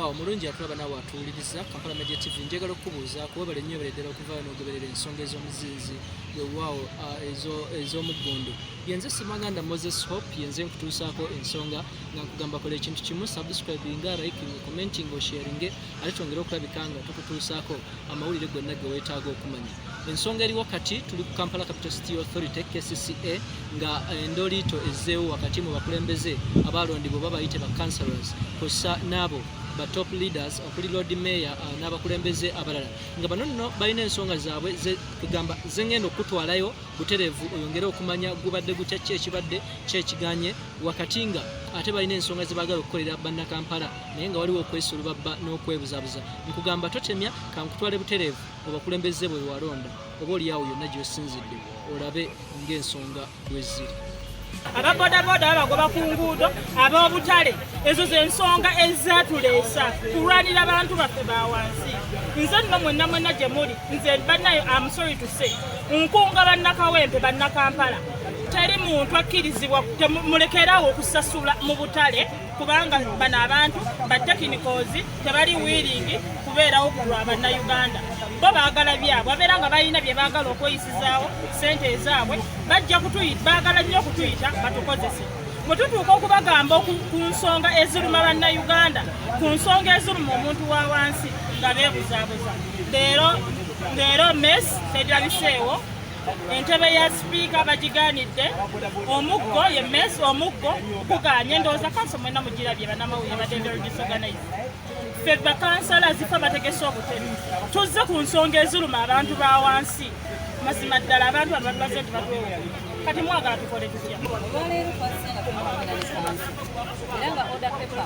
waawo mulungi atulaba nawe atuwuliriza Kampala Media TV njagala okubuuza kuba nnyo beredera okuva n'ogoberera ensonga ez'omuzinzi waawo ez'omuggundu yenze Simaganda Moses Hope yenze nkutuusaako ensonga nga nkugamba kola ekintu kimu subscribinga liking commenting sharing ate twongere okulabika nga tukutuusaako amawulire gonna ge weetaaga okumanya ensonga eri wakati tuli ku Kampala Capital City Authority KCCA nga endoliito ezzeewo wakati mu bakulembeze abalondibwa babayite ba councillors kosa nabo ba top leaders okuli Lord Mayor n'abakulembeze abalala nga bano nno balina ensonga zaabwe kugamba zengendo okutwalayo butereevu oyongere okumanya gubadde gutya kyekibadde kyekiganye wakati nga ate balina ensonga ze baagala okukolera bannakampala naye nga waliwo okwesulubabba n'okwebuzabuza nkugamba totemya kankutwale butereevu obakulembeze bwe walonda oba oliawo yonna gy'osinzidde olabe ng'ensonga bwe ziri ababodaboda babagoba ku nguudo ab'obutale ezo z'ensonga ezatuleesa kulwanira abantu baffe ba wansi nze nno mwenna gye muli nze bannayo I'm sorry to say nkunga bannakawempe bannakampala teri muntu akkirizibwa mulekerawo okusasula mu butale kubanga bano abantu batekinikozi tebali wiringi kubeerawo kulwa bannayuganda bo baagala byabwe abeera nga balina bye baagala okweyisizaawo ssente ezaabwe bajja baagala nnyo okutuyita batukozese bwe tutuuka okubagamba ku nsonga eziruma bannayuganda ku nsonga eziruma omuntu wa wansi nga beebuzaabuza leero mes terabiseewo entebe ya sipiika bagigaanidde omuggo ye mes omuggo kuganye ndowooza kanso mwena mugirabye bannamawulire badendero disorganize ffe bakansala zifa bategese obutemi tuzze ku nsonga eziruma abantu ba wansi mazima ddala abantu bano batubaze nti batwewo kati mwagala tukole tutya olwaleero twasinga tumawulira lekansi era nga oda pepa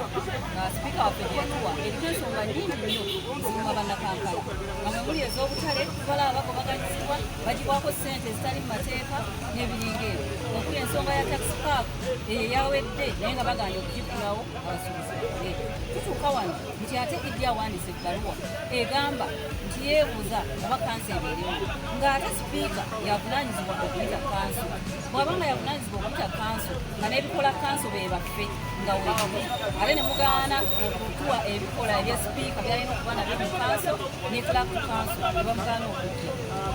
nga sipiika waffe gyatuwa eriko ensonga nnyingi nnyo ziruma bannakampala nga memuli ez'obutale tubalaba bagobaganyizibwa bagibwako ssente ezitali mu mateeka n'ebiringa ebyo okuli ensonga ya taxi park eyo eyawedde naye nga baganye okugikulawo abasuubuzi bakole tutuuka wano nti ate iddi awandiisa ebbaluwa egamba nti yeebuuza oba kansi ebeerewo ng'ate sipiika yavunaanyizibwa okuyita kanso bw'abanga yavunaanyizibwa okuyita kanso nga n'ebikola kanso be baffe nga weebi ate ne mugaana okutuwa ebikola ebya sipiika byalina okuba nabyo mu kanso ne clerk kanso ne bamugaana okujja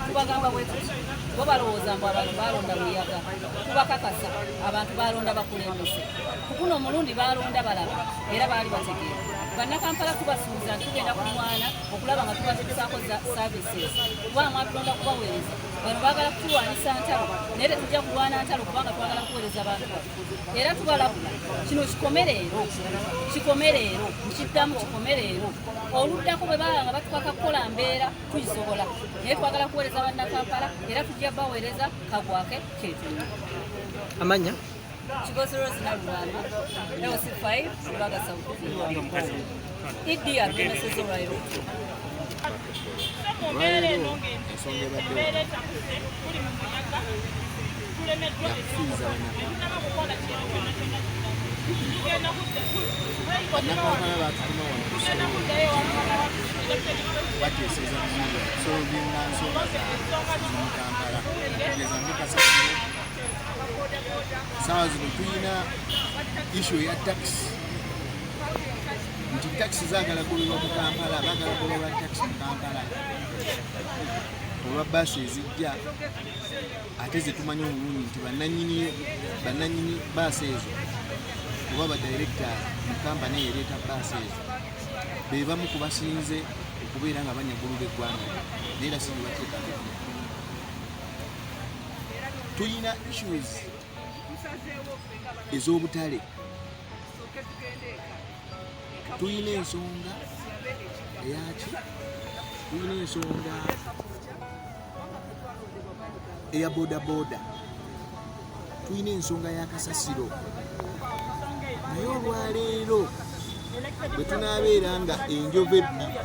tubagamba bwe tuti bo balowooza mbu abantu baalonda buyaga tubakakasa abantu baalonda bakulembese kukuno omulundi baalonda balaba era baali bategeera bannakampala tubasuubiza nti tugenda kulwana okulaba nga tubategesaako services kubanga mwatulonda kubaweereza bano baagala kutulwanisa ntalo naye tetujja kulwana ntalo kubanga twagala kuweereza bantu era tubalabula kino kikomereero nkiddamu kikomereero oluddako bwe baba nga batukaka kukola mbeera tugisobola naye twagala kuweereza bannakampala era tujja baweereza kagwake kyetulina amanya Chigosero zinalulana LC5 Lubaga South Idi agenesezo rairo sawa zino tulina issue ya tax nti taxi zaagala kulibwa mu Kampala baagala kulibwa taxi mu Kampala olwa baasi ezijja ate ze tumanyi obulungi nti bannannyini baasi ezo oba badirekita mu kampani eyereeta baasi ezo be bamu ku basinze okubeera nga banyagulula eggwanga naye era si bateekaga tulina issues ez'obutale tulina ensonga eyaki tulina ensonga eya bodaboda tulina ensonga y'akasasiro naye olwaleero bwe tunaabeera nga enjovu ebbiri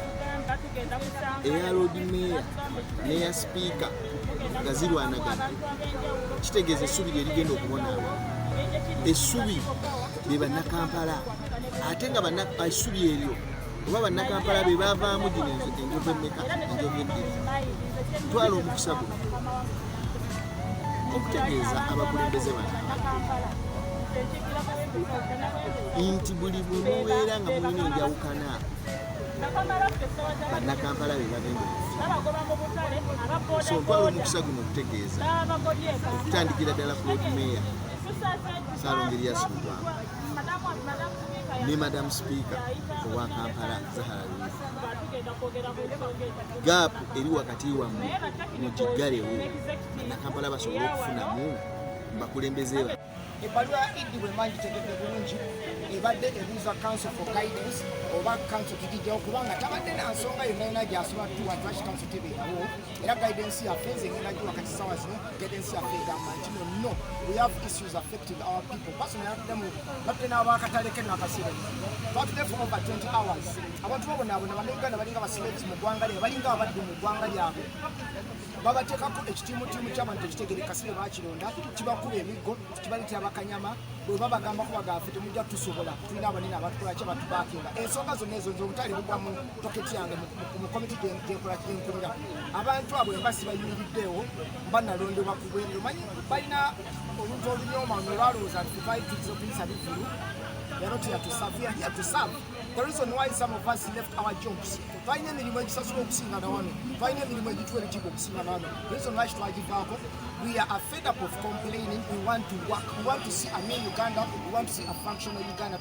eya Lord Mayor n'eya sipiika nga zirwanagana kitegeeza essubi lye ligenda okubonaabwa essubi be bannakampala ate nga essubi eryo oba bannakampala be baavaamu gino enjovu emmeka enjovu ebbiri twala omukisa guno okutegeeza abakulembeze bano nti buli bwemubeera nga mulina enjawukana bannakampala be bagenda so ntwala omukisa guno okutegeeza okutandikira ddala Lord Mayor Ssaalongerya Silugwanga ne Madam Speaker owa Kampala Zahara Luiz. Gaapu eri wakati wammwe mugigalewo bannakampala basobole okufunamu bakulembeze ba ebbaluwa Idi bwe mangi tegedde bulungi ebadde ebuuza council for guidance oba council kigijjawo kubanga tabadde na nsonga yonna gy'asoma tuwanti lwaki council tebeerawo era guidance yaffe nze ngenda gi wakati sawa zino guidance yaffe egamba nti no we have issues affecting our people personally batudde n'abakatale ke n'akaseera batudde for over 20 hours abantu babonaabona bannayuganda balinga basirates mu ggwanga lye balinga abadde mu ggwanga lyabwe babateekako ekitiimutiimu ky'abantu ekitegereka sibe bakironda kibakuba emiggo kibaleetera bakanyama bwe babagambako bagaffe temujja tusobola tulina abanene abatukola ki abatubaakinga ensonga zonna ezo nze obutale bugwa mu toketi yange mu komiti gyenkola gyenkulira abantu abo emba sibayimiriddeewo mba nalondebwa ku bwendo manyi balina oluntu olunyooma nolwalowooza nti tuvaitikiza okuyisa bivulu. They're not here to serve, we are here to serve. The reason why some of us left our jobs, the reason why we are fed up of complaining, we want to work, we want to see a new Uganda, we want to see a functional Uganda.